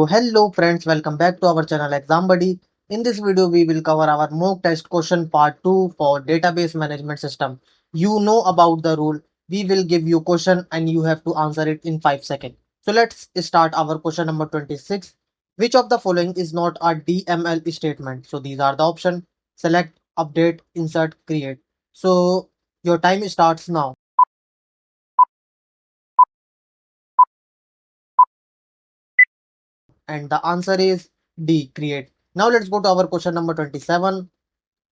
So hello friends, welcome back to our channel Exam Buddy. In this video, we will cover our mock test question part 2 for database management system. You know about the rule. We will give you question and you have to answer it in 5 seconds. So let's start our question number 26. Which of the following is not a DML statement? So these are the options. Select, update, insert, create. So your time starts now. And the answer is D, create. Now let's go to our question number 27.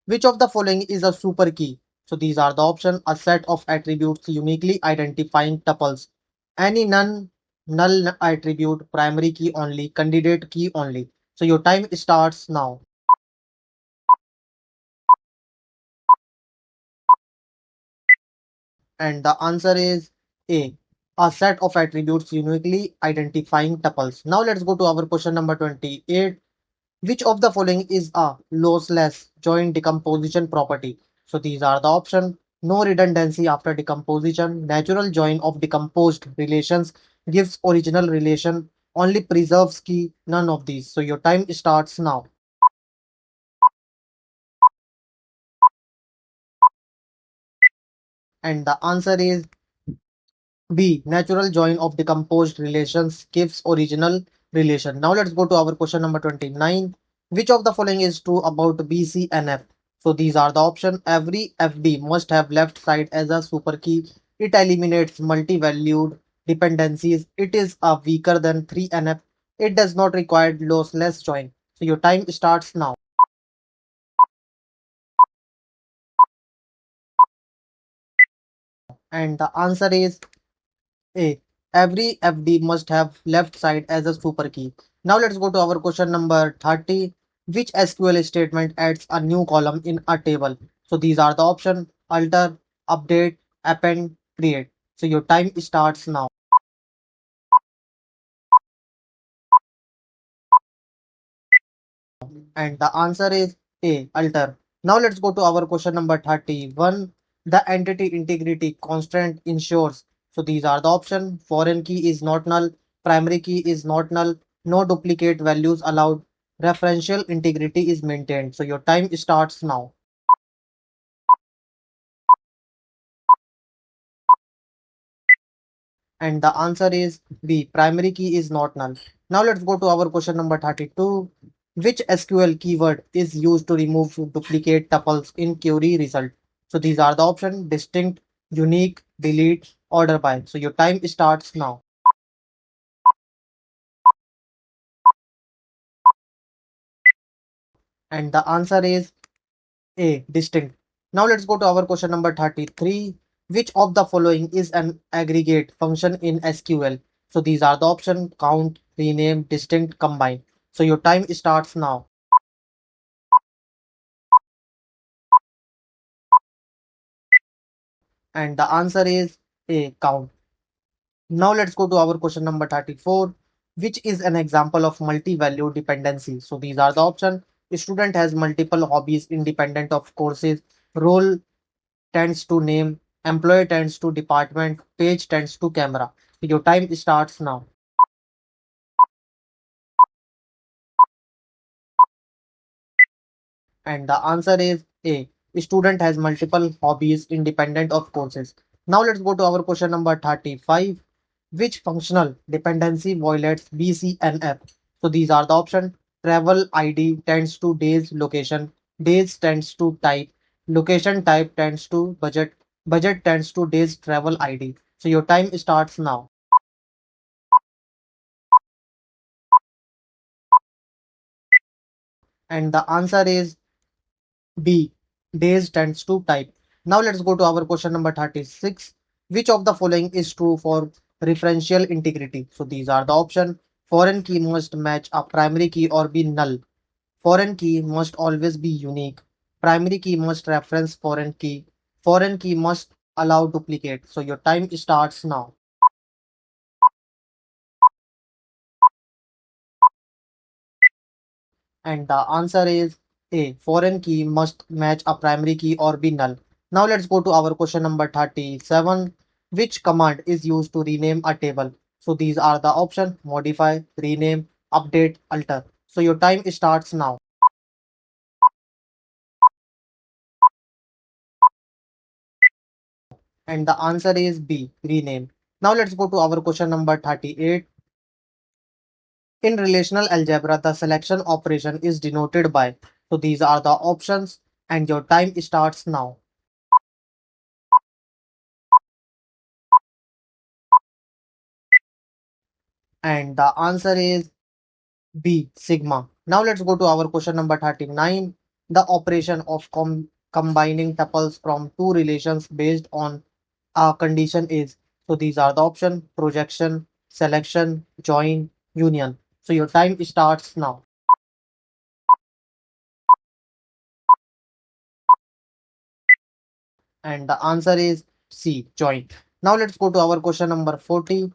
Which of the following is a super key? So these are the options: a set of attributes uniquely identifying tuples, any null attribute, primary key only, candidate key only. So your time starts now. And the answer is A, a set of attributes uniquely identifying tuples. Now let's go to our question number 28. Which of the following is a lossless join decomposition property? So these are the options: no redundancy after decomposition, natural join of decomposed relations gives original relation, only preserves key, none of these. So your time starts now. And the answer is B, natural join of decomposed relations gives original relation. Now let's go to our question number 29. Which of the following is true about BCNF? So these are the options. Every FD must have left side as a super key. It eliminates multi-valued dependencies. It is a weaker than 3NF. It does not require lossless join. So your time starts now. And the answer is A. Every FD must have left side as a super key. Now let's go to our question number 30. Which SQL statement adds a new column in a table? So these are the options: alter, update, append, create. So your time starts now. And the answer is A, alter. Now let's go to our question number 31. The entity integrity constraint ensures. So these are the options: foreign key is not null, primary key is not null, no duplicate values allowed, referential integrity is maintained. So your time starts now. And the answer is B, primary key is not null. Now let's go to our question number 32. Which SQL keyword is used to remove duplicate tuples in query result? So these are the options: distinct, unique, delete, order by. So your time starts now. And the answer is A, distinct. Now let's go to our question number 33. Which of the following is an aggregate function in SQL? So these are the options: count, rename, distinct, combine. So your time starts now. And the answer is A, count. Now let's go to our question number 34, which is an example of multi-value dependency. So these are the options. A student has multiple hobbies independent of courses. Role tends to name, employee tends to department, page tends to camera. Your time starts now. And the answer is A. Student has multiple hobbies independent of courses. Now let's go to our question number 35. Which functional dependency violates BCNF? So these are the options. Travel ID tends to days location, days tends to type, location type tends to budget, budget tends to days travel ID. So your time starts now. And the answer is B, days tends to type. Now let's go to our question number 36. Which of the following is true for referential integrity? So these are the options. Foreign key must match a primary key or be null. Foreign key must always be unique. Primary key must reference foreign key. Foreign key must allow duplicate. So your time starts now. And the answer is A. Foreign key must match a primary key or be null. Now let's go to our question number 37. Which command is used to rename a table? So these are the options: modify, rename, update, alter. So your time starts now. And the answer is B, rename. Now let's go to our question number 38. In relational algebra, the selection operation is denoted by. So these are the options and your time starts now. And the answer is B, sigma. Now let's go to our question number 39. The operation of combining tuples from two relations based on a condition is. So these are the option: projection, selection, join, union. So your time starts now. And the answer is C, join. Now let's go to our question number 40.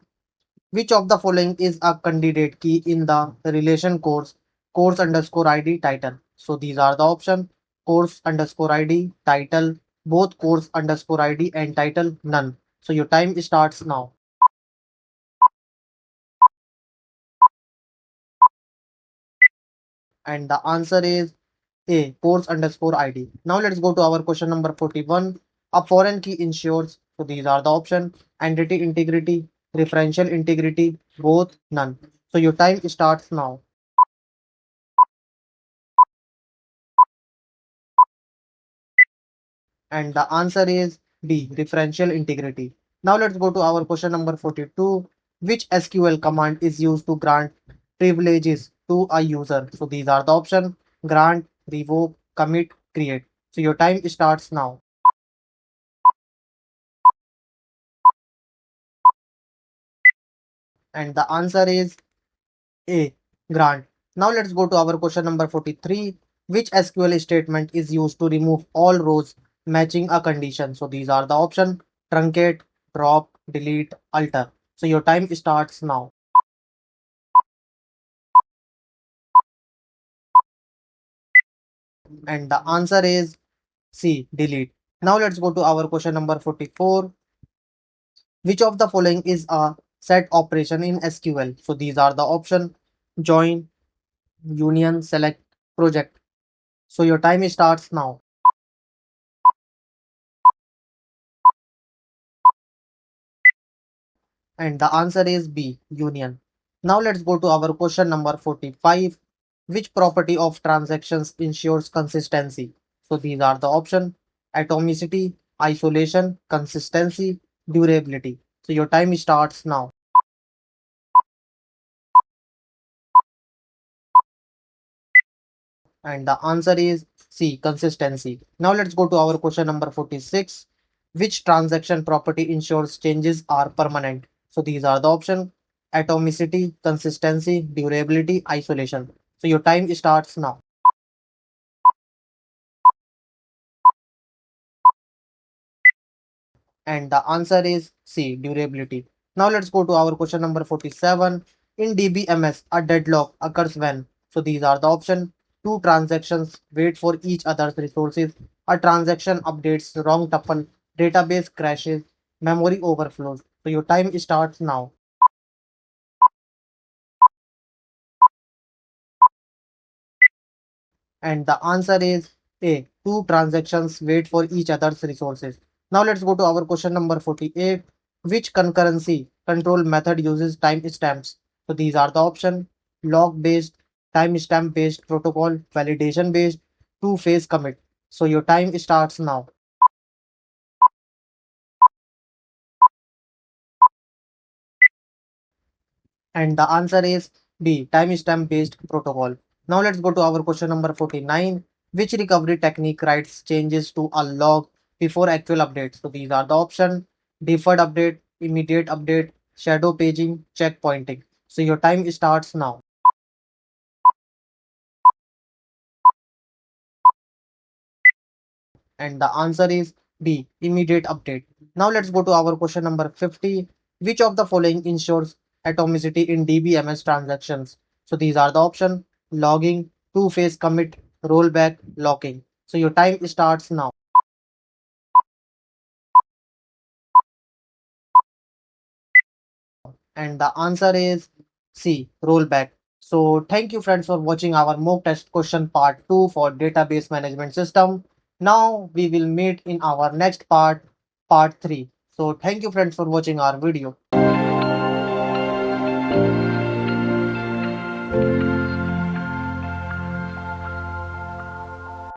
Which of the following is a candidate key in the relation course underscore ID title? So these are the option: course underscore ID, title, both course underscore ID and title, none. So your time starts now. And the answer is A, course underscore ID. Now let's go to our question number 41. A foreign key ensures, so these are the option: entity integrity, referential integrity, both, none. So your time starts now. And the answer is D, referential integrity. Now let's go to our question number 42. Which SQL command is used to grant privileges to a user? So these are the option: grant, revoke, commit, create. So your time starts now. And the answer is A, grant. Now let's go to our question number 43. Which SQL statement is used to remove all rows matching a condition? So these are the option: truncate, drop, delete, alter. So your time starts now. And the answer is C, delete. Now let's go to our question number 44. Which of the following is a set operation in SQL? So these are the option: join, union, select, project. So your time starts now. And the answer is B, union. Now let's go to our question number 45. Which property of transactions ensures consistency? So these are the option: atomicity, isolation, consistency, durability. So your time starts now. And the answer is C, consistency. Now let's go to our question number 46. Which transaction property ensures changes are permanent? So these are the option: atomicity, consistency, durability, isolation. So your time starts now. And the answer is C, durability. Now let's go to our question number 47. In DBMS, a deadlock occurs when. So these are the option: two transactions wait for each other's resources, a transaction updates wrong tuple, database crashes, memory overflows. So your time starts now. And the answer is A, two transactions wait for each other's resources. Now let's go to our question number 48. Which concurrency control method uses timestamps? So these are the option: log based, timestamp based protocol, validation based, two-phase commit. So your time starts now. And the answer is D, timestamp based protocol. Now let's go to our question number 49. Which recovery technique writes changes to a log before actual updates? So these are the option: deferred update, immediate update, shadow paging, checkpointing. So your time starts now. And the answer is D, immediate update. Now let's go to our question number 50. Which of the following ensures atomicity in DBMS transactions? So these are the option: logging, two-phase commit, rollback, locking. So your time starts now. And the answer is C, rollback. So thank you friends for watching our mock test question part 2 for database management system. Now we will meet in our next part, part 3. So thank you friends for watching our video.